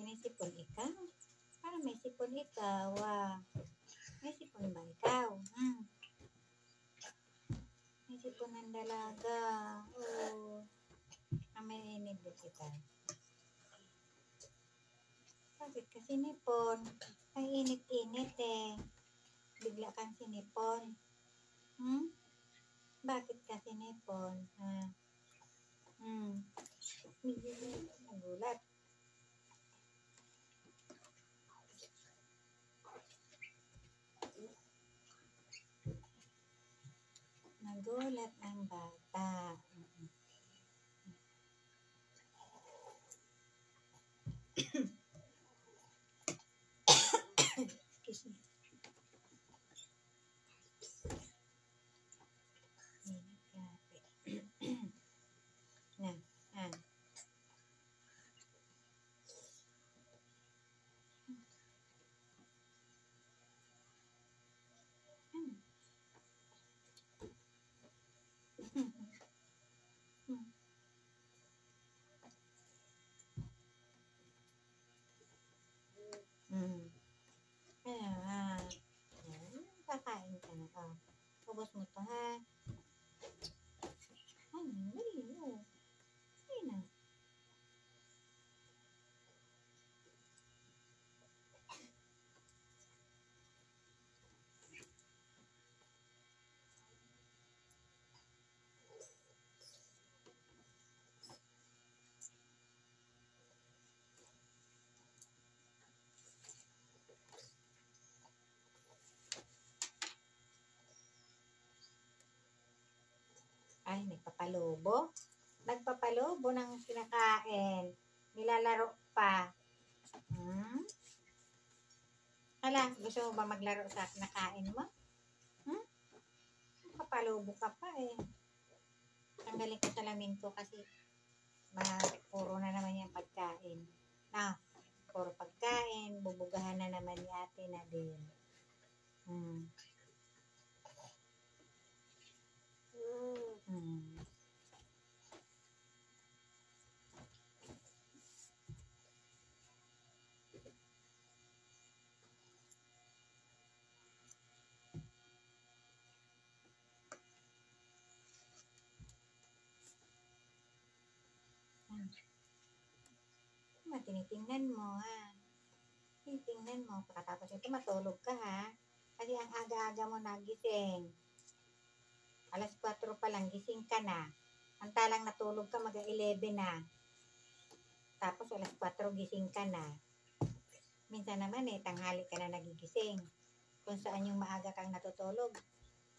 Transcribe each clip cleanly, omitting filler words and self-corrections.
May sipon ikaw? Parang may sipon ikaw, May sipon ba ikaw? May sipon ng dalaga. May inibig kita. Bakit ka sinipon? Ay, init-init Bigla kang sinipon. Bakit ka sinipon? Nagulat. Nagulat ang bata. Excuse me. Kakain ka na. Ubos mo to, ha? Dali mo. Ay na. Ay, nagpapalubo. Nagpapalubo ng kinakain. Nilalaro pa. Hala, gusto mo ba maglaro sa kinakain mo? Papalubo ka pa Tanggalin ko salamin ko kasi puro na naman yung pagkain. Puro pagkain. Bubugahan na naman ni ate na din. Tinitingnan mo, Tinitingnan mo. Pagkatapos ito, matulog ka, Kasi ang aga-aga mo nagising. Alas 4 pa lang, gising ka na. Ang talang natulog ka, mag-11 na. Tapos alas 4, gising ka na. Minsan naman tanghali ka na nagigising. Kung saan yung maaga kang natutulog,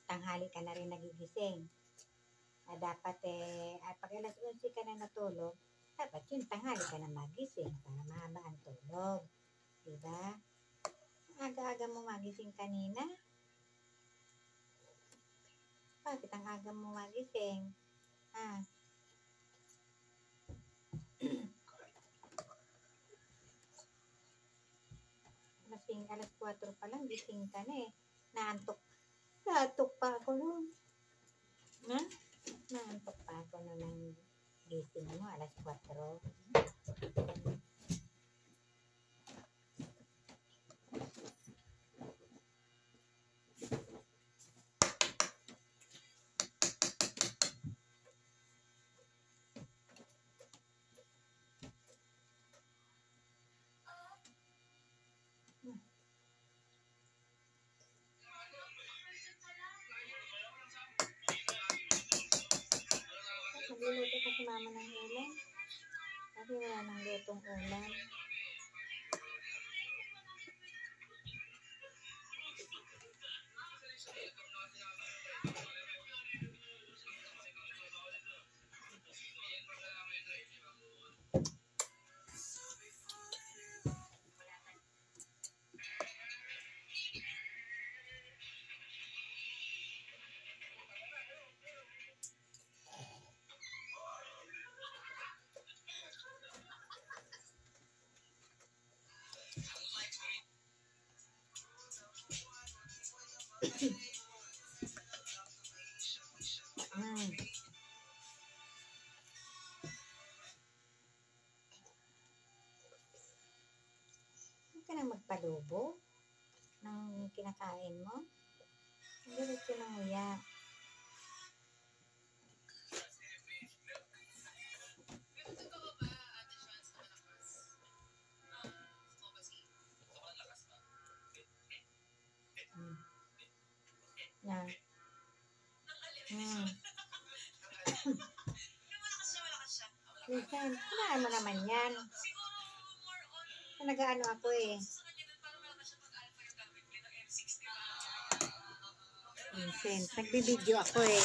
tanghali ka na rin nagigising. Dapat pag alas 11 ka na natulog, dapat yun, tanghali ka na magising para mahaba ang tulog. Diba? Aga-aga mo magising kanina. Bakit ang aga mo magising? Alas 4 pa lang, gising ka na Naantok pa ako nun. Naantok pa ako nun ng gising mo, alas 4. Nagluluto pa si mama ng ulam. Kasi wala nang lutong ulam. palubo ng kinakain mo. Diretso ng nguya. Yan. Minsan, kunaan mo naman yan. Nag-ano ako eh. Minsan, nagbibideo ako eh.